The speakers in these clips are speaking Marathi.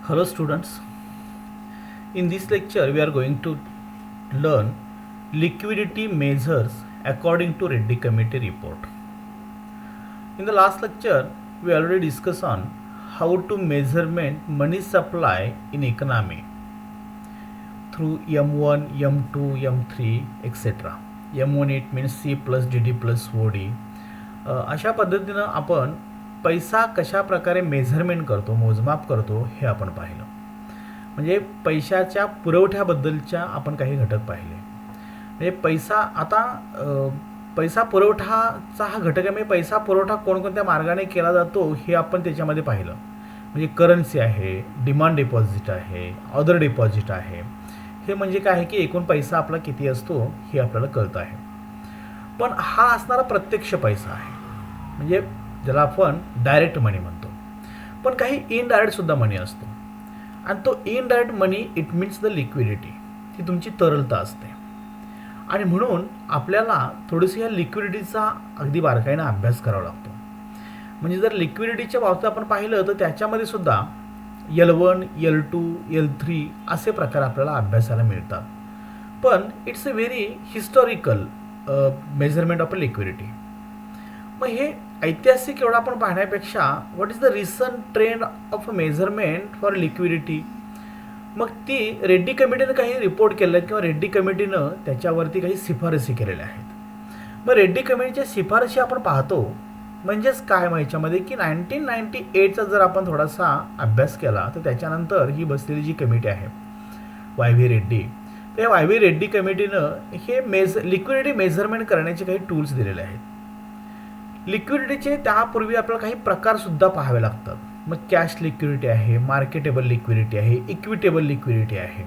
Hello students, in this lecture we are going to learn liquidity measures according to Reddy committee report. In the last lecture we already discussed on how to measurement money supply in economy through M1, M2, M3 etc. M1 it means C plus DD plus OD. अशा पद्धतीनं आपण पैसा कशा प्रकारे मेझरमेंट करतो, मोजमाप करतो हे आपण पाहिलं. म्हणजे पैशाच्या पुरवठ्याबद्दलच्या आपण काही घटक पाहिले. म्हणजे पैसा पुरवठाचा हा घटक आहे. म्हणजे पैसा पुरवठा कोणकोणत्या मार्गाने केला जातो हे आपण त्याच्यामध्ये पाहिलं. म्हणजे करन्सी आहे, डिमांड डिपॉझिट आहे, अदर डिपॉझिट आहे. हे म्हणजे काय आहे की एकूण पैसा आपला किती असतो हे आपल्याला कळतं आहे. पण हा असणारा प्रत्यक्ष पैसा आहे, म्हणजे ज्याला आपण डायरेक्ट मनी म्हणतो. पण काही इनडायरेक्ट सुद्धा मनी असतो, आणि तो indirect money it means the liquidity. ती तुमची तरलता असते. आणि म्हणून आपल्याला थोडीशी या लिक्विडिटीचा अगदी बारकाईनं अभ्यास करावा लागतो. म्हणजे जर लिक्विडिटीच्या बाबतीत आपण पाहिलं तर त्याच्यामध्ये सुद्धा L1, L2, L3 असे प्रकार आपल्याला अभ्यासाला मिळतात. पण it's a very historical measurement of liquidity. मग हे ऐतिहासिक एवढं आपण पाहण्यापेक्षा what is the recent trend of measurement for liquidity. मग ती रेड्डी कमिटीनं काही रिपोर्ट केले आहेत किंवा रेड्डी कमिटीनं त्याच्यावरती काही शिफारसी केलेल्या आहेत. मग रेड्डी कमिटीच्या शिफारशी आपण पाहतो. म्हणजेच काय मग ह्याच्यामध्ये की 1998चा जर आपण थोडासा अभ्यास केला तर त्याच्यानंतर ही बसलेली जी कमिटी आहे वाय रेड्डी, त्या वाय रेड्डी कमिटीनं हे लिक्विडिटी मेजरमेंट करण्याचे काही टूल्स दिलेले आहेत. लिक्विडिटीचे त्यापूर्वी आपल्याला काही प्रकारसुद्धा पाहावे लागतात. मग कॅश लिक्विडिटी आहे, मार्केटेबल लिक्विडिटी आहे, इक्विटेबल लिक्विडिटी आहे,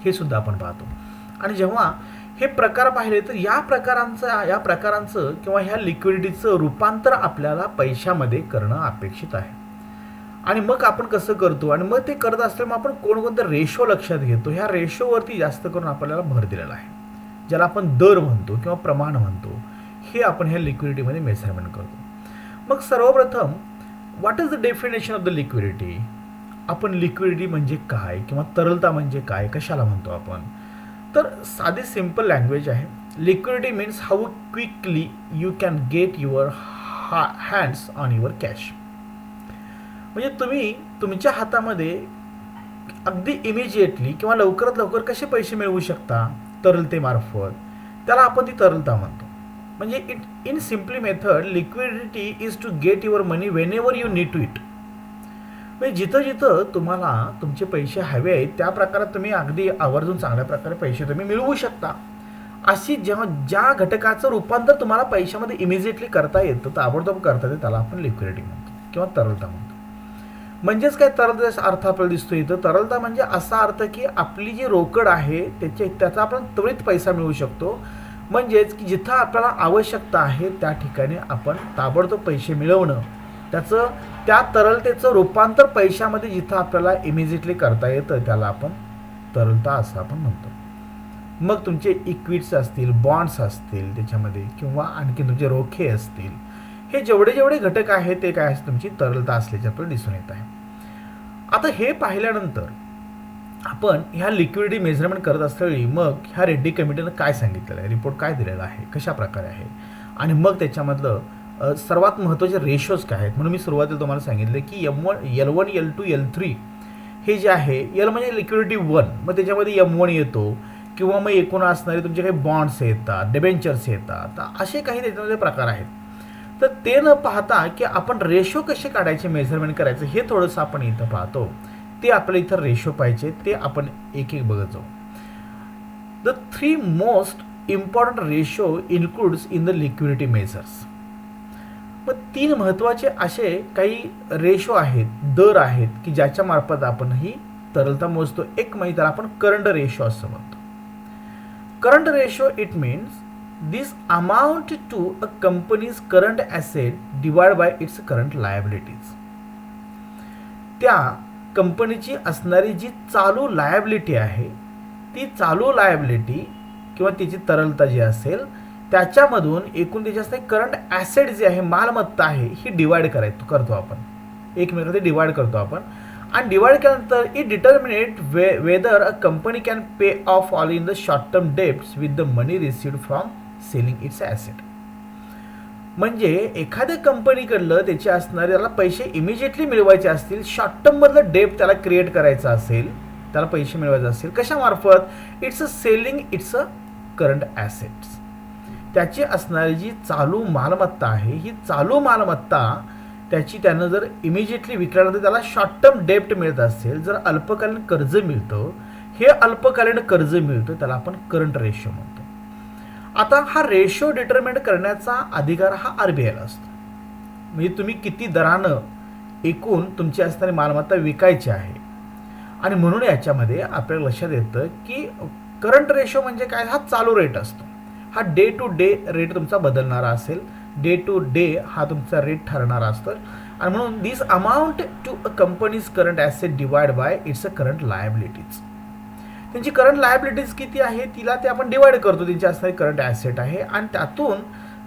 हे सुद्धा आपण पाहतो. आणि जेव्हा हे प्रकार पाहिले तर या प्रकारांचं किंवा ह्या लिक्विडिटीचं रूपांतर आपल्याला पैशामध्ये करणं अपेक्षित आहे. आणि मग आपण कसं करतो, आणि मग ते करत असल्यामुळे आपण कोणकोणते रेशो लक्षात घेतो, ह्या रेशोवरती जास्त करून आपल्याला भर दिलेला आहे. ज्याला आपण दर म्हणतो किंवा प्रमाण म्हणतो, हे आपण ह्या लिक्विडिटीमध्ये मेजरमेंट करतो. मग सर्वप्रथम what is the definition of the liquidity. आपण लिक्विडिटी म्हणजे काय किंवा तरलता म्हणजे काय, कशाला म्हणतो आपण. तर साधी सिंपल लँग्वेज आहे. Liquidity means how quickly you can get your hands on your cash. म्हणजे तुम्ही तुमच्या हातामध्ये अगदी इमिजिएटली किंवा लवकरात लवकर कसे पैसे मिळवू शकता तरलतेमार्फत, त्याला आपण ती तरलता म्हणतो. म्हणजे in simply method liquidity is to get your money whenever you need to it. म्हणजे जिथं जिथं तुम्हाला तुमचे पैसे हवे आहेत त्या प्रकारात तुम्ही अगदी आवर्जून चांगल्या प्रकारे पैसे तुम्ही मिळवू शकता. अशी जेव्हा ज्या घटकाचं रूपांतर तुम्हाला पैशामध्ये इमिजिएटली करता येतं, ताबडतोब करता येतं, त्याला आपण लिक्विडिटी म्हणतो किंवा तरलता म्हणतो. म्हणजेच काय तरलतेचा अर्थ आपल्याला दिसतो इथं. तरलता म्हणजे असा अर्थ की आपली जी रोकड आहे त्याचा आपण त्वरित पैसा मिळवू शकतो. म्हणजेच की जिथं आपल्याला आवश्यकता आहे त्या ठिकाणी आपण ताबडतोब पैसे मिळवणं, त्या तरलतेचं रूपांतर पैशामध्ये जिथं आपल्याला इमिजिएटली करता येतं त्याला आपण तरलता असं आपण म्हणतो. मग तुमचे इक्विट्स असतील, बॉन्ड्स असतील त्याच्यामध्ये, किंवा आणखी तुमचे रोखे असतील, हे जेवढे घटक आहेत ते काय असं तुमची तरलता असल्याचे आपल्याला दिसून येत आहे. आता हे पाहिल्यानंतर आपण ह्या लिक्विडिटी मेजरमेंट करत असताना मग ह्या रेड्डी कमिटीनं काय सांगितलेलं आहे, रिपोर्ट काय दिलेला आहे, कशा प्रकारे आहे, आणि मग त्याच्यामधलं सर्वात महत्त्वाचे रेशोज काय आहेत. म्हणून मी सुरुवातीला तुम्हाला सांगितलं की L1, L2, L3 हे जे आहे, L म्हणजे लिक्विडिटी 1, मग त्याच्यामध्ये M1 येतो, किंवा मग एकूण असणारे तुमचे काही बॉन्ड्स येतात, डिबेंचर्स येतात, तर असे काही त्याच्यामध्ये प्रकार आहेत. तर ते न पाहता की आपण रेशो कसे काढायचे, मेजरमेंट करायचं, हे थोडंसं आपण इथं पाहतो. ते आपल्याला इथं रेशो पाहिजे, ते आपण एक एक बघत जाऊ. The 3 most important ratio includes in the liquidity measures. मग 3 महत्त्वाचे असे काही रेशो आहेत, दर आहेत, की ज्याच्या मार्फत आपण ही तरलता मोजतो. एक म्हणजे त्याला आपण करंट रेशो असं म्हणतो. Current ratio it means this amount to a company's current asset divide by its current liabilities. त्या कंपनीची असणारी जी चालू लायबिलिटी आहे, ती चालू लायबिलिटी किंवा तिची तरलता जी असेल त्याच्यामधून एकूण त्याची असणारी करंट ॲसेट जी आहे, मालमत्ता आहे, ही डिवाइड करतो आपण. एकमेकांमध्ये डिवाइड करतो आपण, आणि डिवाइड केल्यानंतर it determinate whether a company can pay off all in the short term debts with the money received from selling its asset. म्हणजे एखाद्या कंपनीकडलं त्याचे असणारे त्याला पैसे इमिजिएटली मिळवायचे असतील, शॉर्ट टर्ममधलं डेब्ट त्याला क्रिएट करायचं असेल, त्याला पैसे मिळवायचे असतील कशामार्फत, it's a selling it's a current assets. त्याची असणारी जी चालू मालमत्ता आहे, ही चालू मालमत्ता त्याची त्यानं जर इमिजिएटली विकल्यानंतर त्याला शॉर्ट टर्म डेब्ट मिळत असेल, जर अल्पकालीन कर्ज मिळतं, हे अल्पकालीन कर्ज मिळतं, त्याला आपण करंट रेशो म्हणतो. आता हा रेशो डिटरमाइन करण्याचा अधिकार हा RBIला असतो. म्हणजे तुम्ही किती दरानं एकूण तुमची असणारी मालमत्ता विकायची आहे. आणि म्हणून याच्यामध्ये आपल्याला लक्षात येतं की करंट रेशो म्हणजे काय, हा चालू रेट असतो. हा डे टू डे रेट तुमचा बदलणारा असेल, डे टू डे हा तुमचा रेट ठरणारा असतो. आणि म्हणून this amount to a company's current asset divide by its a current liabilities. त्यांची करंट लायबिलिटीज किती आहे तिला ते आपण डिवाइड करतो, त्यांची असणारी करंट ॲसेट आहे. आणि त्यातून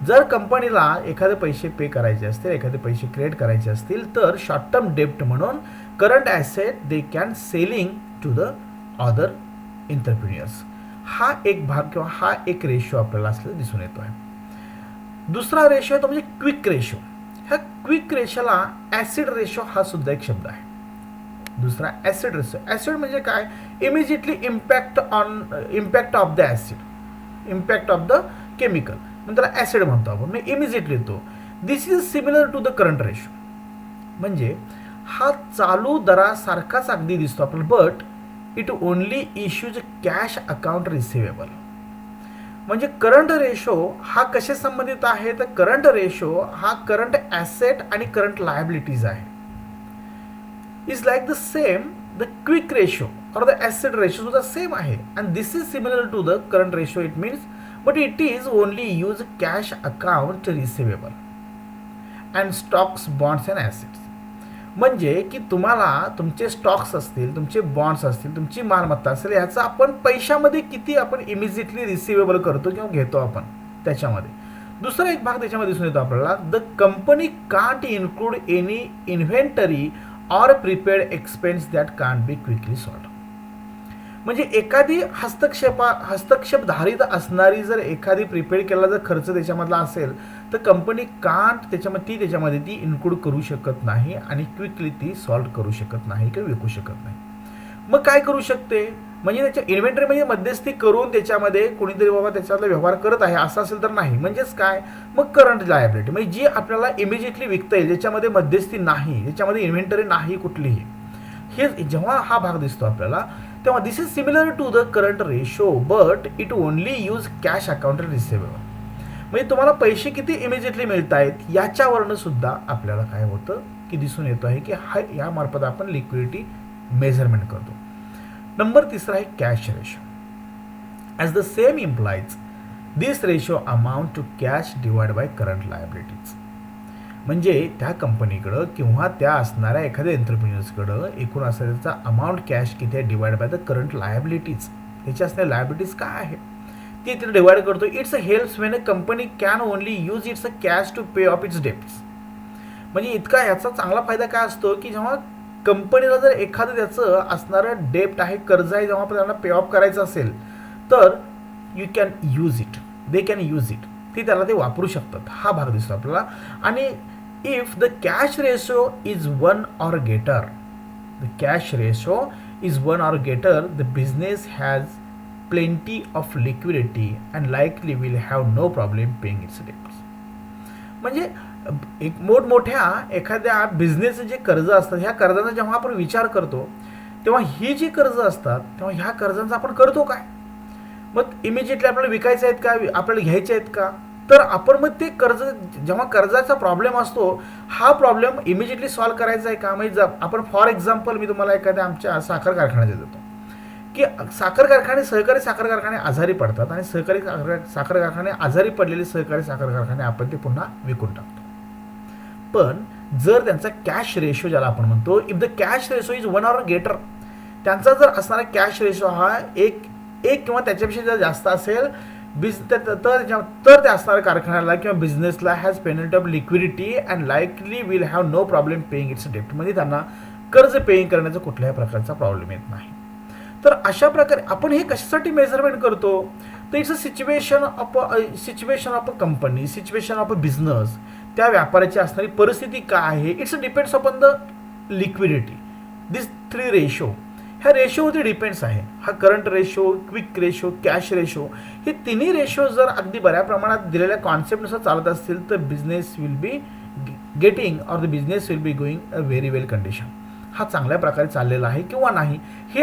जर कंपनीला एखादे पैसे पे करायचे असतील, एखादे पैसे क्रिएट करायचे असतील, तर शॉर्ट टर्म डेब्ट म्हणून current asset they can selling to the other entrepreneurs. हा एक भाग किंवा हा एक रेशो आपल्याला असलेला दिसून येतो आहे. दुसरा रेशो आहे तो म्हणजे क्विक रेशो. ह्या क्विक रेशोला ॲसिड रेशो हा सुद्धा एक शब्द आहे. दुसरा ॲसिड रेशो. ॲसिड म्हणजे काय, immediately impact of the acid, impact of the chemical, म्हणजे त्याला ॲसिड म्हणतो आपण, म्हणजे इमिजिएटली येतो. This is similar to the current ratio. म्हणजे हा चालू दरासारखाच अगदी दिसतो आपल्याला, but it only issues cash account receivable. म्हणजे करंट रेशो हा कशा संबंधित आहे, तर करंट रेशो हा करंट ॲसेट आणि करंट लायबिलिटीज आहे. Is like the same the quick ratio और द ॲसिड रेशो सुद्धा सेम आहे. And this is similar to the current ratio it means, but it is only use cash account receivable and stocks, bonds and assets. म्हणजे की तुम्हाला तुमचे स्टॉक्स असतील, तुमचे बॉन्ड्स असतील, तुमची मालमत्ता असेल, ह्याचा आपण पैशामध्ये किती आपण इमिजिएटली रिसिवेबल करतो किंवा घेतो आपण त्याच्यामध्ये. दुसरा एक भाग त्याच्यामध्ये दिसून येतो आपल्याला, the company can't include any inventory or prepaid expense that can't be quickly sold. म्हणजे एखादी हस्तक्षेपधारित असणारी जर एखादी प्रिपेड केलेला जर खर्च त्याच्यामधला असेल, तर कंपनी कांट त्याच्यामध्ये ती इन्क्लूड करू शकत नाही आणि क्विकली ती सॉल्व करू शकत नाही किंवा विकू शकत नाही. मग काय करू शकते, म्हणजे त्याच्या इन्व्हेंटरीमध्ये मध्यस्थी करून त्याच्यामध्ये कोणीतरी बाबा त्याच्यातला व्यवहार करत आहे असं असेल तर नाही. म्हणजेच काय, मग करंट लायबिलिटी म्हणजे जी आपल्याला इमिजिएटली विकता येईल, ज्याच्यामध्ये मध्यस्थी नाही, ज्याच्यामध्ये इन्व्हेंटरी नाही कुठलीही, हे जेव्हा हा भाग दिसतो आपल्याला, तेव्हा this is similar to the current ratio but it only use cash account receivable. म्हणजे तुम्हाला पैसे किती इमिजिएटली मिळत आहेत याच्यावरनं सुद्धा आपल्याला काय होतं की दिसून येतो आहे की हा यामार्फत आपण लिक्विडिटी मेजरमेंट करतो. नंबर तिसरा आहे cash ratio. As the same implies this ratio amount to cash divide by current liabilities. म्हणजे त्या कंपनीकडं किंवा त्या असणाऱ्या एखाद्या एंटरप्रिन्युअर्सकडं एकूण असणाऱ्याचा अमाऊंट कॅश किती आहे divide by the current liabilities. त्याची असणाऱ्या लायबिलिटीज काय आहे ती तिथे डिवाइड करतो. Its helps when a company can only use its a cash to pay off its debts. म्हणजे इतका याचा चांगला फायदा काय असतो की जेव्हा कंपनीला जर एखादं त्याचं असणारं डेब्ट आहे, कर्ज आहे, जेव्हा त्यांना पे ऑफ करायचं असेल तर you can use it, they can use it, ती त्याला ते वापरू शकतात. हा भाग दिसतो आपल्याला. आणि if the cash ratio is 1 or greater, the cash ratio is 1 or greater, the business has plenty of liquidity and likely will have no problem paying its debts. म्हणजे एक मोठमोठ्या एखाद्या बिझनेसचे जे कर्ज असतात, ह्या कर्जांचा जेव्हा आपण विचार करतो तेव्हा ही जी कर्ज असतात तेव्हा ह्या कर्जांचा आपण करतो काय, मग इमिजिएटली आपल्याला विकायचे आहेत का, आपल्याला घ्यायचे आहेत का, तर आपण मग ते कर्ज जेव्हा कर्जाचा प्रॉब्लेम असतो हा प्रॉब्लेम इमिजिएटली सॉल्व्ह करायचा आहे का. म्हणजे आपण फॉर एक्झाम्पल मी तुम्हाला एखाद्या आमच्या साखर कारखान्यात देतो की साखर कारखाने, सहकारी साखर कारखाने आजारी पडतात आणि सहकारी साखर कारखाने आजारी पडलेले सहकारी साखर कारखाने आपण ते पुन्हा विकून टाकतो. पण जर त्यांचा कॅश रेशो ज्याला आपण म्हणतो, if the cash ratio is 1 or greater, त्यांचा जर असणारा कॅश रेशो हा एक किंवा त्याच्यापेक्षा जर जास्त असेल तर त्या असणाऱ्या कारखान्याला किंवा बिझनेसला has penalty of liquidity and likely will have no problem paying its डेब्ट. म्हणजे त्यांना कर्ज पेइंग करण्याचा कुठल्याही प्रकारचा प्रॉब्लेम येत नाही. तर अशा प्रकारे आपण हे कशासाठी मेजरमेंट करतो, तर it's a situation of a company, situation of a business, त्या व्यापाराची असणारी परिस्थिती काय आहे. It's depends upon the liquidity. This 3 ratio, ह्या रेशोवरती डिपेंड्स आहे. हा current ratio, quick ratio, cash ratio, हे तिन्ही रेशो जर अगदी बऱ्या प्रमाणात दिलेल्या कॉन्सेप्टनुसार चालत असतील तर business will be getting or the business will be going a very well condition. हा चांगल्या प्रकारे चाललेला आहे किंवा नाही हे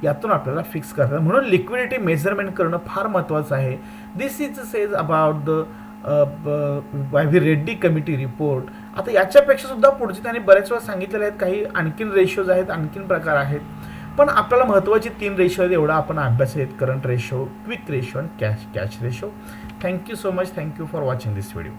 यातून आपल्याला फिक्स करतात. म्हणून लिक्विडिटी मेजरमेंट करणं फार महत्त्वाचं आहे. This is says about the V Reddy committee report. आता याच्यापेक्षा सुद्धा पुढचे त्यांनी बऱ्याच वेळा सांगितलेले आहेत, काही आणखीन रेशोज आहेत, आणखीन प्रकार आहेत, पण आपल्याला महत्त्वाचे 3 रेशो आहेत, एवढा आपण अभ्यास आहेत. करंट रेशो, क्विक रेशो आणि cash ratio. Thank you so much. Thank you for watching this video.